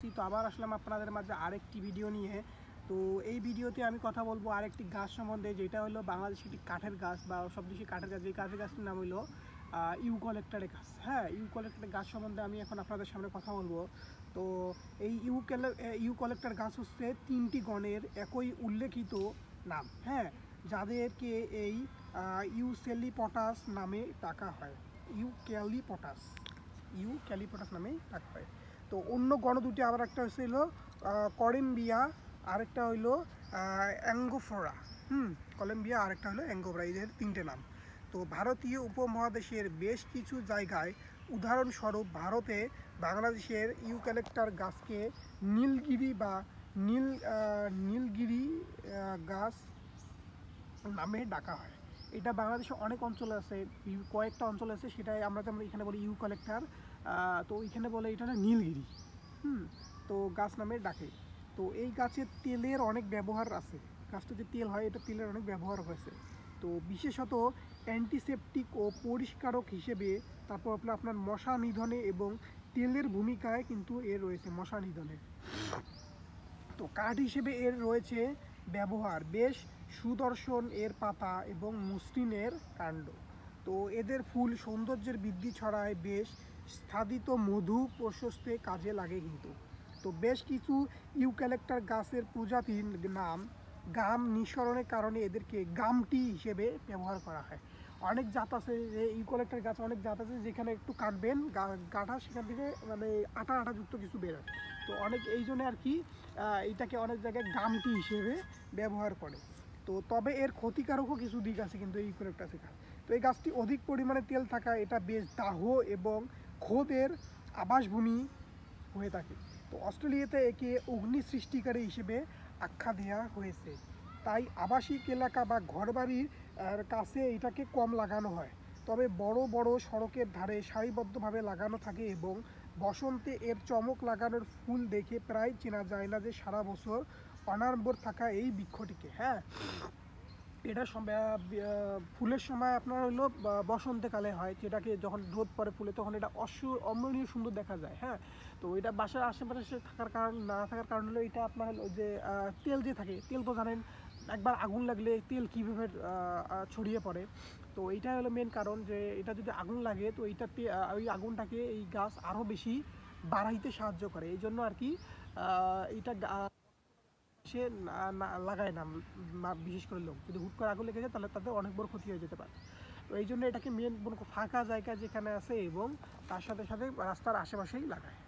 তো আবার আসলাম আপনাদের মাঝে আরেকটি ভিডিও নিয়ে। তো এই ভিডিওতে আমি কথা বলবো আরেকটি গাছ সম্বন্ধে, যেটা হলো বাংলাদেশের একটি কাঠের গাছ বা সবদেশী কাঠের গাছ। এই কাঠের গাছটির নাম হলো ইউক্যালিপটাস গাছ। হ্যাঁ, ইউক্যালিপটাস গাছ সম্বন্ধে আমি এখন আপনাদের সামনে কথা বলবো। তো এই ইউক্যালিপটাস গাছ হচ্ছে 3টি গণের একই উল্লেখিত নাম, হ্যাঁ, যাদেরকে এই ইউক্যালিপটাস নামে ডাকা হয়। ইউক্যালিপটাস নামে ডাকা হয়। তো অন্য গণ দুটি আবার একটা হচ্ছিল কলম্বিয়া, আরেকটা হইলো অ্যাঙ্গোফোরা। কলম্বিয়া, আরেকটা হলো অ্যাঙ্গোফোরা, এদের 3টে নাম। তো ভারতীয় উপমহাদেশের বেশ কিছু জায়গায়, উদাহরণস্বরূপ ভারতে বাংলাদেশের ইউক্যালিপটাস গাছকে নীলগিরি বা নীলগিরি গাছ নামে ডাকা হয়। এটা বাংলাদেশে অনেক অঞ্চলে আছে, কয়েকটা অঞ্চল আছে, সেটাই আমরা যেমন এখানে বলি ইউক্যালিপটাস, তো এখানে বলে এটা নীলগিরি। তো গাছ নামে ডাকে। তো এই গাছের তেলের অনেক ব্যবহার আছে। গাছটা যে তেল হয়, এটা তেলের অনেক ব্যবহার হয়েছে। তো বিশেষত অ্যান্টিসেপটিক ও পরিষ্কারক হিসেবে, তারপর আপনার মশা নিধনে এবং তেলের ভূমিকায় কিন্তু এর রয়েছে, মশা নিধনে। তো কাঠ হিসেবে এর রয়েছে ব্যবহার বেশ সুদর্শন, এর পাতা এবং মসৃণের কাণ্ড। তো এদের ফুল সৌন্দর্যের বৃদ্ধি ছড়ায়, বেশ স্থাদিত মধু প্রশস্তে কাজে লাগে কিন্তু। তো বেশ কিছু ইউক্যালিপটাস গাছের প্রজাতির নাম গাম নিঃসরণের কারণে এদেরকে গামটি হিসেবে ব্যবহার করা হয়। অনেক জাত আছে, যে ইউক্যালিপটাস গাছ অনেক জাত আছে, যেখানে একটু কাটবেন গাঁঠা, সেখান থেকে মানে আঠা আঠাযুক্ত কিছু বেরোয়। তো অনেক এই জন্য আর কি এটাকে অনেক জায়গায় গামটি হিসেবে ব্যবহার করে। তো তবে এর ক্ষতিকারকও কিছু দিক আছে কিন্তু এই ইউক্যালিপটাস গাছ। তো এই গাছটি অধিক পরিমাণে তেল থাকা, এটা বেশ দাহ এবং ক্ষোধের আবাসভূমি হয়ে থাকে। তো অস্ট্রেলিয়াতে একে অগ্নি সৃষ্টিকারী হিসেবে আখ্যা দেওয়া হয়েছে। তাই আবাসিক এলাকা বা ঘরবাড়ির কাছে এটাকে কম লাগানো হয়। তবে বড় বড় সড়কের ধারে সারিবদ্ধভাবে লাগানো থাকে এবং বসন্তে এর চমক লাগানোর ফুল দেখে প্রায় চেনা যায় না যে সারা বছর অনাড়ম্বর থাকা এই বৃক্ষটিকে। হ্যাঁ, এটা ফুলের সময় আপনার হলো বসন্তকালে হয়, যেটাকে যখন রোদ পড়ে ফুলে, তখন এটা অমনীয় সুন্দর দেখা যায়। হ্যাঁ, তো এটা বাসার আশেপাশে থাকার কারণ না থাকার কারণ হলো এটা আপনার হলো যে তেল যে থাকে, তেল তো জানেন একবার আগুন লাগলে তেল কীভাবে ছড়িয়ে পড়ে। তো এইটা হলো মেন কারণ, যে এটা যদি আগুন লাগে তো এইটাতে ওই আগুনটাকে এই গাছ আরও বেশি বাড়াইতে সাহায্য করে। এই জন্য আর কি এইটা সে লাগায় না। বিশেষ করে লোক যদি হুট করে আগুন লেগে যায়, তাহলে তাদের অনেক বড় ক্ষতি হয়ে যেতে পারে। তো এই জন্য এটাকে মেন ফাঁকা জায়গা যেখানে আছে এবং তার সাথে সাথে রাস্তার আশেপাশেই লাগায়।